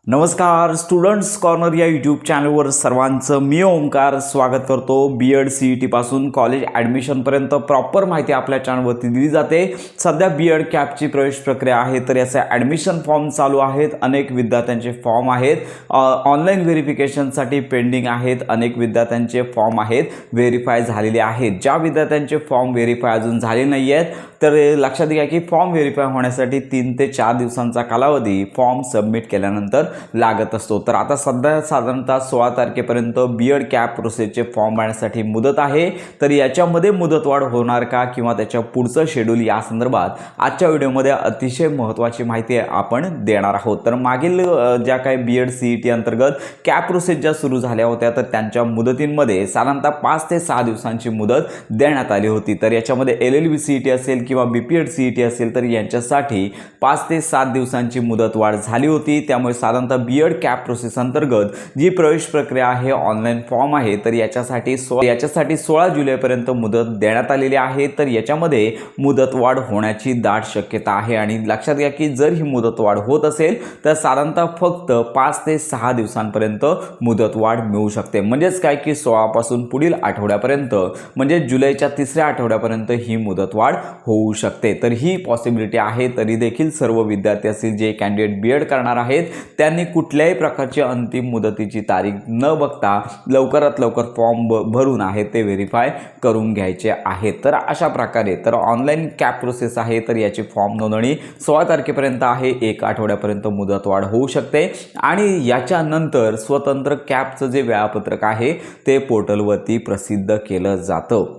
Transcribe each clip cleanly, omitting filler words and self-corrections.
नमस्कार students corner या YouTube चॅनलवर सर्वांचं मी ओंकार स्वागत करतो। बीएड सीईटी पासून कॉलेज ॲडमिशनपर्यंत प्रॉपर माहिती आपल्या चॅनलवरती दिली जाते। सध्या बीएड कॅपची प्रवेश प्रक्रिया आहे, तर याचे ॲडमिशन फॉर्म चालू आहेत। अनेक विद्यार्थ्यांचे फॉर्म आहेत ऑनलाईन व्हेरिफिकेशनसाठी पेंडिंग आहेत। अनेक विद्यार्थ्यांचे फॉर्म आहेत व्हेरीफाय झालेले आहेत। ज्या विद्यार्थ्यांचे फॉर्म व्हेरीफाय अजून झाले नाही आहेत तर लक्षात घ्या की फॉर्म व्हेरीफाय होण्यासाठी 3 ते 4 दिवसांचा कालावधी फॉर्म सबमिट केल्यानंतर लागत असतो। तर आता सध्या साधारणतः 16 तारखेपर्यंत बीएड कॅप प्रोसेसचे फॉर्म भरण्यासाठी मुदत आहे। तर याच्यामध्ये मुदतवाढ होणार का किंवा त्याच्या पुढचं शेड्यूल या संदर्भात आजच्या व्हिडिओमध्ये अतिशय महत्त्वाची माहिती आपण देणार आहोत। तर मागील ज्या काही बीएड सीईटी अंतर्गत कॅप प्रोसेस ज्या सुरू झाल्या होत्या तर त्यांच्या मुदतींमध्ये साधारणतः 5 ते 6 दिवसांची मुदत देण्यात आली होती। तर याच्यामध्ये एलएलबी सीईटी असेल किंवा बीपीएड सीईटी असेल तर यांच्यासाठी 5 ते 7 दिवसांची मुदतवाढ झाली होती। त्यामुळे साधारणतः बीएड कॅप प्रोसेस अंतर्गत जी प्रवेश प्रक्रिया आहे ऑनलाईन फॉर्म आहे तर याच्यासाठी 16 जुलैपर्यंत मुदत देण्यात आलेली आहे। तर याच्यामध्ये मुदतवाढ होण्याची दाट शक्यता आहे आणि लक्षात घ्या की जर ही मुदतवाढ होत असेल तर साधारणतः फक्त 5 ते 6 दिवसांपर्यंत मुदतवाढ मिळू शकते। म्हणजेच काय की 16 पासून पुढील आठवड्यापर्यंत म्हणजे जुलैच्या 3ऱ्या आठवड्यापर्यंत ही मुदतवाढ होऊ शकते। तर ही पॉसिबिलिटी आहे। तरी देखील सर्व विद्यार्थी असतील जे कॅन्डिडेट बीएड करणार आहेत त्यांनी कुठल्याही प्रकारची अंतिम मुदतीची तारीख न बघता लवकरात लवकर फॉर्म भरून आहे ते व्हेरीफाय करून घ्यायचे आहेत। तर अशा प्रकारे तर ऑनलाईन कॅप प्रोसेस आहे तर याची फॉर्म नोंदणी 16 तारखेपर्यंत आहे। 1 आठवड्यापर्यंत मुदतवाढ होऊ शकते आणि याच्यानंतर स्वतंत्र कॅपचं जे वेळापत्रक आहे ते पोर्टलवरती प्रसिद्ध केलं जातं।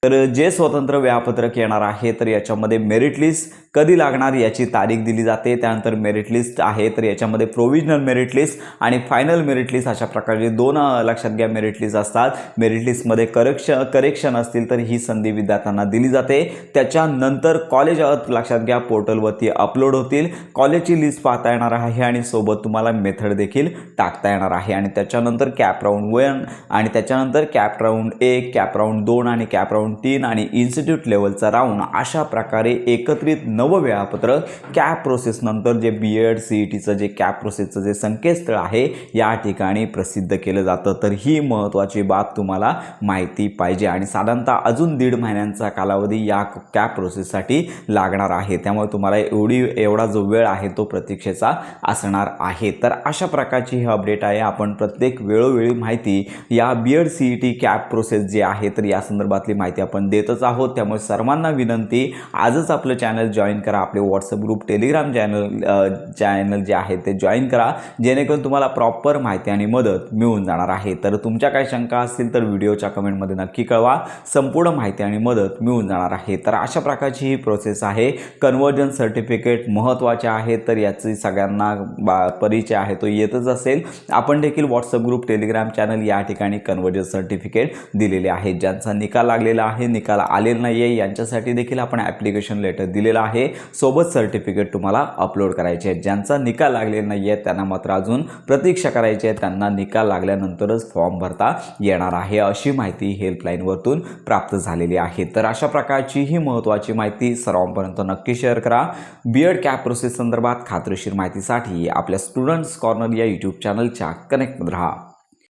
तर जे स्वतंत्र वेळापत्रक येणार आहे तर याच्यामध्ये मेरिट लिस्ट कधी लागणार याची तारीख दिली जाते। त्यानंतर मेरिट लिस्ट आहे तर याच्यामध्ये प्रोविजनल मेरिट लिस्ट आणि फायनल मेरिट लिस्ट अशा प्रकारचे 2 लक्षात घ्या मेरिट लिस्ट असतात। मेरिट लिस्टमध्ये करेक्शन असतील तर ही संधी विद्यार्थ्यांना दिली जाते। त्याच्यानंतर कॉलेज लक्षात घ्या पोर्टलवरती अपलोड होतील। कॉलेजची लिस्ट पाहता येणार आहे आणि सोबत तुम्हाला मेथड देखील टाकता येणार आहे आणि त्याच्यानंतर कॅप राऊंड 1 आणि त्याच्यानंतर कॅप राऊंड 1, कॅप राऊंड 2 आणि कॅप राऊंड 3 आणि इन्स्टिट्यूट लेवलचा राऊंड अशा प्रकारे एकत्रित नवं वेळापत्रक कॅप प्रोसेस नंतर जे बीएड सीईटीचं जे कॅप प्रोसेसचं जे संकेतस्थळ आहे या ठिकाणी प्रसिद्ध केलं जातं। तर ही महत्त्वाची बाब तुम्हाला माहिती पाहिजे आणि साधारणतः अजून 1.5 महिन्यांचा कालावधी या कॅप प्रोसेससाठी लागणार आहे। त्यामुळे तुम्हाला एवढा जो वेळ आहे तो प्रतीक्षेचा असणार आहे। तर अशा प्रकारची ही अपडेट आहे। आपण प्रत्येक वेळोवेळी माहिती या बीएड सीईटी कॅप प्रोसेस जे आहे तर या संदर्भातली माहिती आपण देतच आहोत। त्यामुळे सर्वांना विनंती आजच आपलं चॅनल जॉईन करा। आपले व्हॉट्सअप ग्रुप टेलिग्राम चॅनल जे आहे ते जॉईन करा जेणेकरून तुम्हाला प्रॉपर माहिती आणि मदत मिळून जाणार आहे। तर तुमच्या काही शंका असतील तर व्हिडिओच्या कमेंटमध्ये नक्की कळवा, संपूर्ण माहिती आणि मदत मिळून जाणार आहे। तर अशा प्रकारची ही प्रोसेस आहे। कन्वर्जन सर्टिफिकेट महत्त्वाचे आहे तर याची सगळ्यांना परिचय आहे तो येतच असेल। आपण देखील व्हॉट्सअप ग्रुप टेलिग्राम चॅनल या ठिकाणी कन्वर्जन सर्टिफिकेट दिलेले आहे। ज्यांचा निकाल लागलेला आहे निकाल आलेला नाही आहे यांच्यासाठी देखील आपण ॲप्लिकेशन लेटर दिलेला आहे। सोबत सर्टिफिकेट तुम्हाला अपलोड करायचे आहे। ज्यांचा निकाल लागलेला नाही आहे त्यांना मात्र अजून प्रतीक्षा करायची आहे। त्यांना निकाल लागल्यानंतरच फॉर्म भरता येणार आहे अशी माहिती हेल्पलाईनवरतून प्राप्त झालेली आहे। तर अशा प्रकारची ही महत्त्वाची माहिती सर्वांपर्यंत नक्की शेअर करा। बीएड कॅप प्रोसेस संदर्भात खात्रीशीर माहितीसाठी आपल्या स्टुडंट्स कॉर्नर या यूट्यूब चॅनलच्या कनेक्टमध्ये राहा।